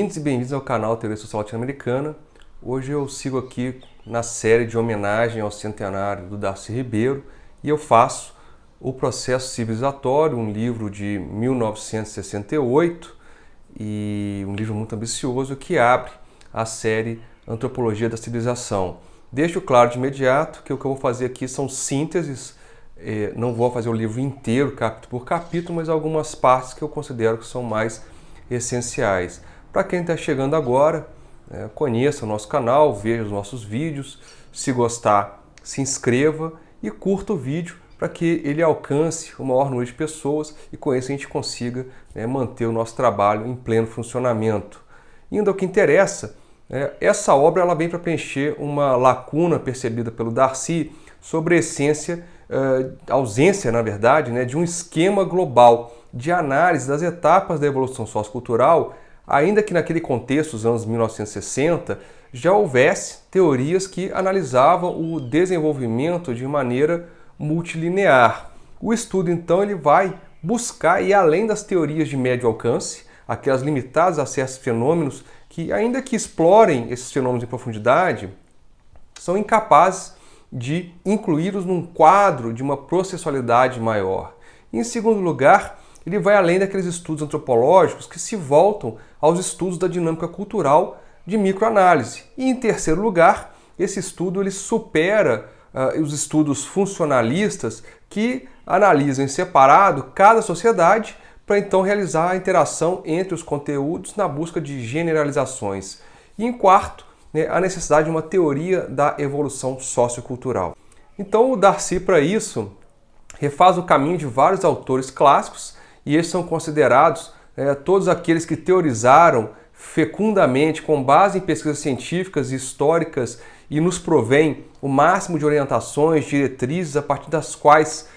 Bem-vindos e bem-vindos ao canal Teoria Social Latino-Americana. Hoje eu sigo aqui na série de homenagem ao centenário do Darcy Ribeiro e eu faço O Processo Civilizatório, um livro de 1968 e um livro muito ambicioso que abre a série Antropologia da Civilização. Deixo claro de imediato que o que eu vou fazer aqui são sínteses, não vou fazer o livro inteiro, capítulo por capítulo, mas algumas partes que eu considero que são mais essenciais. Para quem está chegando agora, conheça o nosso canal, veja os nossos vídeos, se gostar, se inscreva e curta o vídeo para que ele alcance o maior número de pessoas e com isso a gente consiga manter o nosso trabalho em pleno funcionamento. Indo ao que interessa, essa obra ela vem para preencher uma lacuna percebida pelo Darcy sobre a ausência, na verdade, de um esquema global de análise das etapas da evolução sociocultural, ainda que naquele contexto, dos anos 1960, já houvesse teorias que analisavam o desenvolvimento de maneira multilinear. O estudo, então, ele vai buscar ir além das teorias de médio alcance, aquelas limitadas a certos fenômenos que, ainda que explorem esses fenômenos em profundidade, são incapazes de incluí-los num quadro de uma processualidade maior. E, em segundo lugar, ele vai além daqueles estudos antropológicos que se voltam aos estudos da dinâmica cultural de microanálise. E, em terceiro lugar, esse estudo ele supera os estudos funcionalistas que analisam em separado cada sociedade para então realizar a interação entre os conteúdos na busca de generalizações. E, em quarto, a necessidade de uma teoria da evolução sociocultural. Então, o Darcy, para isso, refaz o caminho de vários autores clássicos, e esses são considerados todos aqueles que teorizaram fecundamente, com base em pesquisas científicas e históricas, e nos provém o máximo de orientações, diretrizes, a partir das quais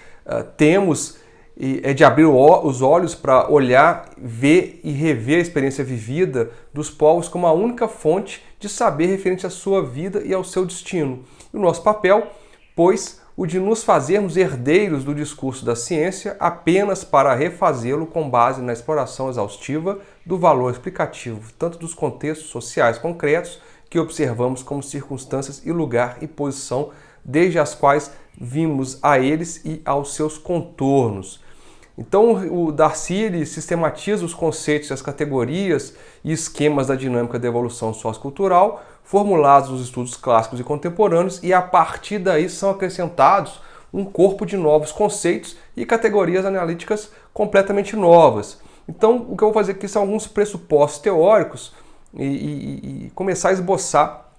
temos de abrir os olhos para olhar, ver e rever a experiência vivida dos povos como a única fonte de saber referente à sua vida e ao seu destino. E o nosso papel, pois, o de nos fazermos herdeiros do discurso da ciência apenas para refazê-lo com base na exploração exaustiva do valor explicativo, tanto dos contextos sociais concretos que observamos como circunstâncias e lugar e posição, desde as quais vimos a eles e aos seus contornos. Então, o Darcy ele sistematiza os conceitos, as categorias e esquemas da dinâmica da evolução sociocultural formulados nos estudos clássicos e contemporâneos, e a partir daí são acrescentados um corpo de novos conceitos e categorias analíticas completamente novas. Então, o que eu vou fazer aqui são alguns pressupostos teóricos e começar a esboçar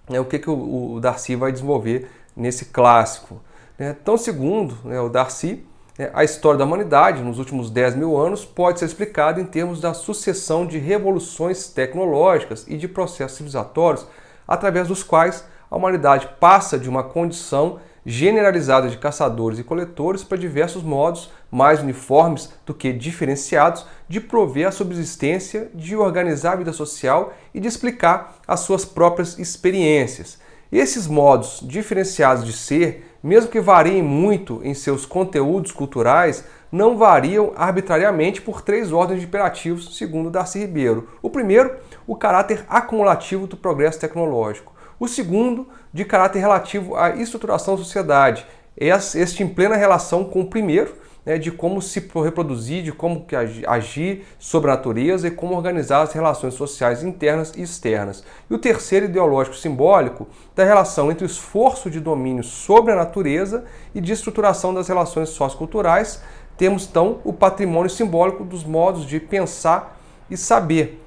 o que o Darcy vai desenvolver nesse clássico. Então, segundo o Darcy, a história da humanidade nos últimos 10 mil anos pode ser explicada em termos da sucessão de revoluções tecnológicas e de processos civilizatórios através dos quais a humanidade passa de uma condição generalizada de caçadores e coletores para diversos modos mais uniformes do que diferenciados de prover a subsistência, de organizar a vida social e de explicar as suas próprias experiências. Esses modos diferenciados de ser, mesmo que variem muito em seus conteúdos culturais, não variam arbitrariamente por três ordens de imperativos, segundo Darcy Ribeiro. O primeiro, o caráter acumulativo do progresso tecnológico. O segundo, de caráter relativo à estruturação da sociedade. Este em plena relação com o primeiro, de como se reproduzir, de como agir sobre a natureza e como organizar as relações sociais internas e externas. E o terceiro, ideológico simbólico, da relação entre o esforço de domínio sobre a natureza e de estruturação das relações socioculturais. Temos, então, o patrimônio simbólico dos modos de pensar e saber.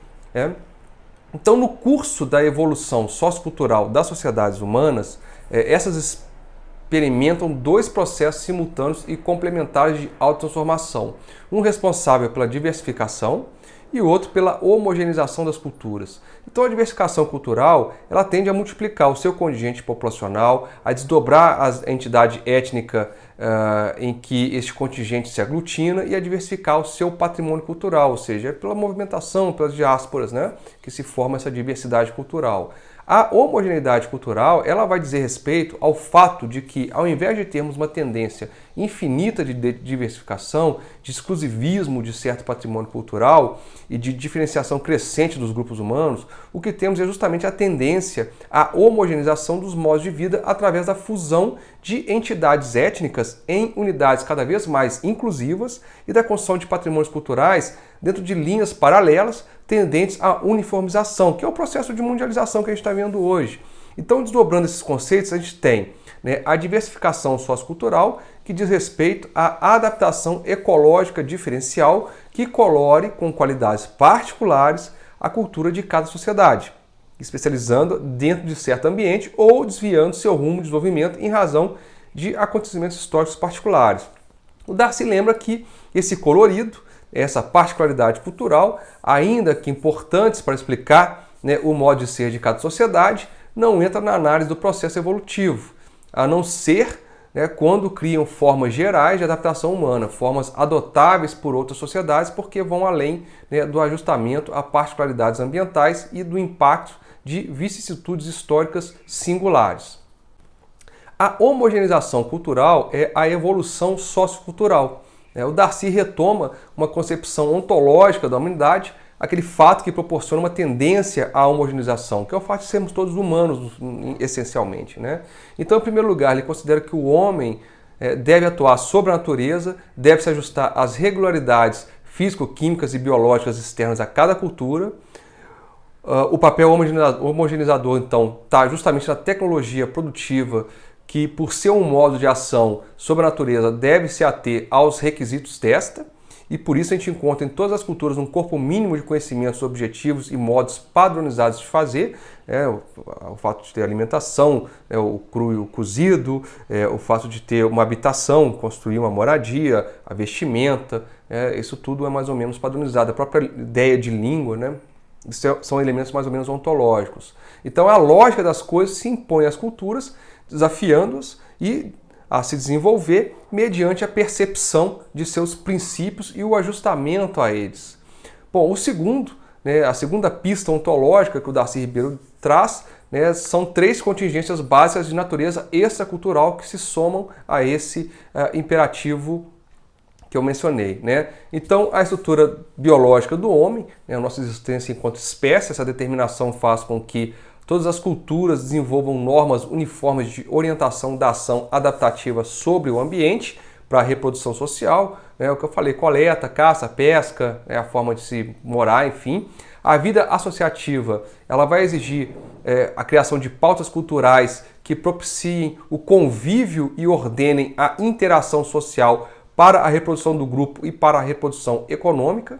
Então, no curso da evolução sociocultural das sociedades humanas, essas experimentam dois processos simultâneos e complementares de autotransformação. Um responsável pela diversificação e o outro pela homogeneização das culturas. Então a diversificação cultural ela tende a multiplicar o seu contingente populacional, a desdobrar a entidade étnica em que este contingente se aglutina e a diversificar o seu patrimônio cultural, ou seja, pela movimentação, pelas diásporas, que se forma essa diversidade cultural. A homogeneidade cultural ela vai dizer respeito ao fato de que, ao invés de termos uma tendência infinita de diversificação, de exclusivismo de certo patrimônio cultural e de diferenciação crescente dos grupos humanos, o que temos é justamente a tendência à homogeneização dos modos de vida através da fusão de entidades étnicas em unidades cada vez mais inclusivas e da construção de patrimônios culturais dentro de linhas paralelas tendentes à uniformização, que é o processo de mundialização que a gente está vendo hoje. Então, desdobrando esses conceitos, a gente tem a diversificação sociocultural, que diz respeito à adaptação ecológica diferencial que colore com qualidades particulares a cultura de cada sociedade, especializando dentro de certo ambiente ou desviando seu rumo de desenvolvimento em razão de acontecimentos históricos particulares. O Darcy lembra que esse colorido, essa particularidade cultural, ainda que importantes para explicar o modo de ser de cada sociedade, não entra na análise do processo evolutivo, a não ser quando criam formas gerais de adaptação humana, formas adotáveis por outras sociedades, porque vão além do ajustamento a particularidades ambientais e do impacto de vicissitudes históricas singulares. A homogeneização cultural é a evolução sociocultural. O Darcy retoma uma concepção ontológica da humanidade, aquele fato que proporciona uma tendência à homogeneização, que é o fato de sermos todos humanos, essencialmente. Então, em primeiro lugar, ele considera que o homem deve atuar sobre a natureza, deve se ajustar às regularidades físico-químicas e biológicas externas a cada cultura. O papel homogeneizador, então, está justamente na tecnologia produtiva, que, por ser um modo de ação sobre a natureza, deve se ater aos requisitos desta. E por isso a gente encontra em todas as culturas um corpo mínimo de conhecimentos, objetivos e modos padronizados de fazer. O fato de ter alimentação, o cru e o cozido, o fato de ter uma habitação, construir uma moradia, a vestimenta, isso tudo é mais ou menos padronizado. A própria ideia de língua, são elementos mais ou menos ontológicos. Então a lógica das coisas se impõe às culturas, desafiando-as e a se desenvolver mediante a percepção de seus princípios e o ajustamento a eles. Bom, a segunda pista ontológica que o Darcy Ribeiro traz, são 3 contingências básicas de natureza extracultural que se somam a esse imperativo que eu mencionei. Então, a estrutura biológica do homem, a nossa existência enquanto espécie, essa determinação faz com que todas as culturas desenvolvam normas uniformes de orientação da ação adaptativa sobre o ambiente para a reprodução social, o que eu falei, coleta, caça, pesca, a forma de se morar, enfim. A vida associativa, ela vai exigir a criação de pautas culturais que propiciem o convívio e ordenem a interação social para a reprodução do grupo e para a reprodução econômica.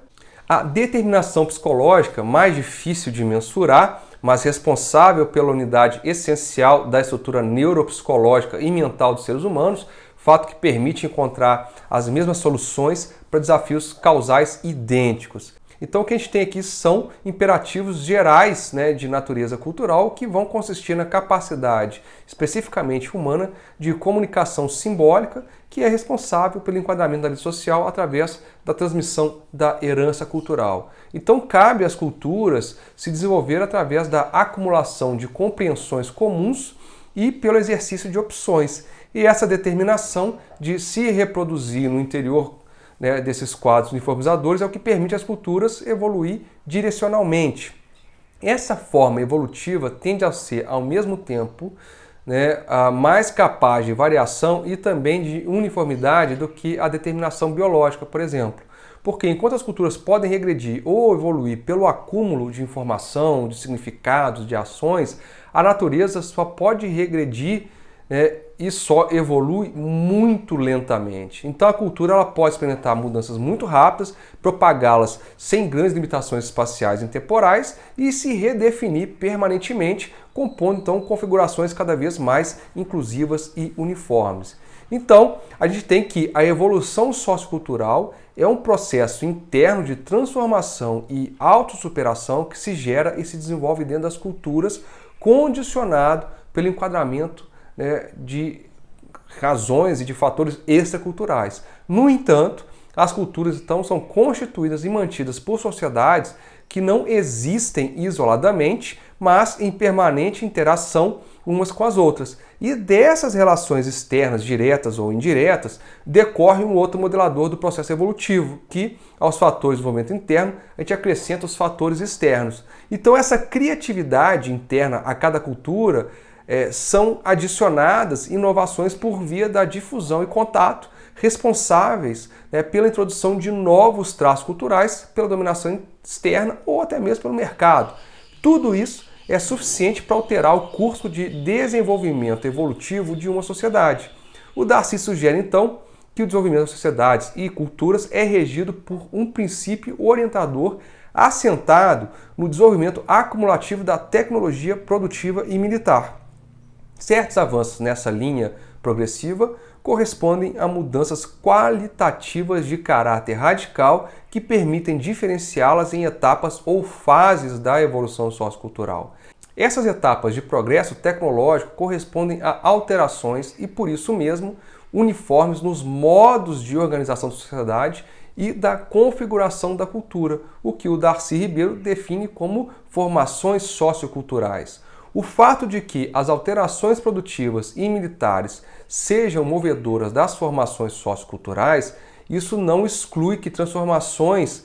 A determinação psicológica, mais difícil de mensurar, mas responsável pela unidade essencial da estrutura neuropsicológica e mental dos seres humanos, fato que permite encontrar as mesmas soluções para desafios causais idênticos. Então o que a gente tem aqui são imperativos gerais de natureza cultural que vão consistir na capacidade especificamente humana de comunicação simbólica, que é responsável pelo enquadramento da vida social através da transmissão da herança cultural. Então cabe às culturas se desenvolver através da acumulação de compreensões comuns e pelo exercício de opções. E essa determinação de se reproduzir no interior desses quadros uniformizadores é o que permite às culturas evoluir direcionalmente. Essa forma evolutiva tende a ser, ao mesmo tempo, a mais capaz de variação e também de uniformidade do que a determinação biológica, por exemplo. Porque enquanto as culturas podem regredir ou evoluir pelo acúmulo de informação, de significados, de ações, a natureza só pode regredir e só evolui muito lentamente. Então a cultura ela pode experimentar mudanças muito rápidas, propagá-las sem grandes limitações espaciais e temporais e se redefinir permanentemente, compondo então configurações cada vez mais inclusivas e uniformes. Então, a gente tem que a evolução sociocultural é um processo interno de transformação e autossuperação que se gera e se desenvolve dentro das culturas, condicionado pelo enquadramento de razões e de fatores extraculturais. No entanto, as culturas então são constituídas e mantidas por sociedades que não existem isoladamente, mas em permanente interação umas com as outras. E dessas relações externas, diretas ou indiretas, decorre um outro modelador do processo evolutivo, que aos fatores de desenvolvimento interno a gente acrescenta os fatores externos. Então essa criatividade interna a cada cultura são adicionadas inovações por via da difusão e contato, responsáveis pela introdução de novos traços culturais, pela dominação externa ou até mesmo pelo mercado. Tudo isso é suficiente para alterar o curso de desenvolvimento evolutivo de uma sociedade. O Darcy sugere, então, que o desenvolvimento das sociedades e culturas é regido por um princípio orientador assentado no desenvolvimento acumulativo da tecnologia produtiva e militar. Certos avanços nessa linha progressiva correspondem a mudanças qualitativas de caráter radical que permitem diferenciá-las em etapas ou fases da evolução sociocultural. Essas etapas de progresso tecnológico correspondem a alterações e, por isso mesmo, uniformes nos modos de organização da sociedade e da configuração da cultura, o que o Darcy Ribeiro define como formações socioculturais. O fato de que as alterações produtivas e militares sejam movedoras das formações socioculturais, isso não exclui que transformações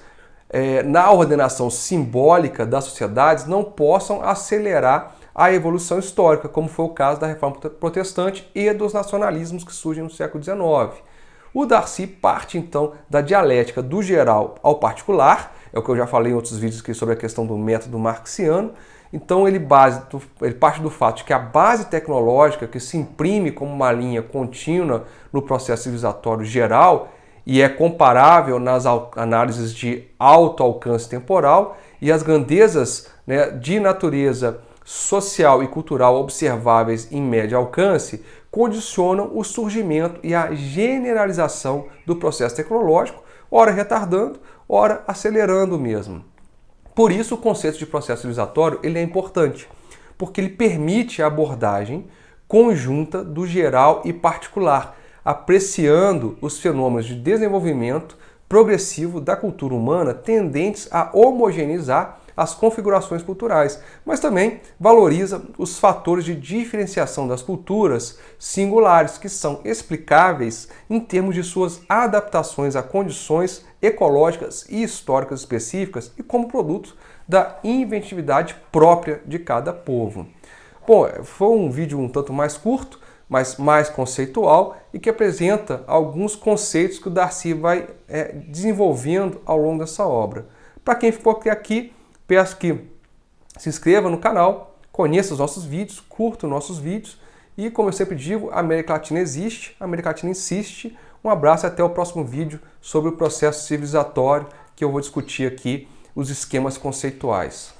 na ordenação simbólica das sociedades não possam acelerar a evolução histórica, como foi o caso da Reforma Protestante e dos nacionalismos que surgem no século XIX. O Darcy parte, então, da dialética do geral ao particular, é o que eu já falei em outros vídeos aqui sobre a questão do método marxiano. Então ele parte do fato de que a base tecnológica que se imprime como uma linha contínua no processo civilizatório geral e é comparável nas análises de alto alcance temporal e as grandezas de natureza social e cultural observáveis em médio alcance condicionam o surgimento e a generalização do processo tecnológico, ora retardando, ora acelerando mesmo. Por isso o conceito de processo civilizatório ele é importante, porque ele permite a abordagem conjunta do geral e particular, apreciando os fenômenos de desenvolvimento progressivo da cultura humana tendentes a homogeneizar as configurações culturais, mas também valoriza os fatores de diferenciação das culturas singulares, que são explicáveis em termos de suas adaptações a condições ecológicas e históricas específicas e como produto da inventividade própria de cada povo. Bom, foi um vídeo um tanto mais curto, mas mais conceitual e que apresenta alguns conceitos que o Darcy vai desenvolvendo ao longo dessa obra. Para quem ficou aqui, peço que se inscreva no canal, conheça os nossos vídeos, curta os nossos vídeos e, como eu sempre digo, a América Latina existe, a América Latina insiste. Um abraço e até o próximo vídeo sobre o processo civilizatório, que eu vou discutir aqui os esquemas conceituais.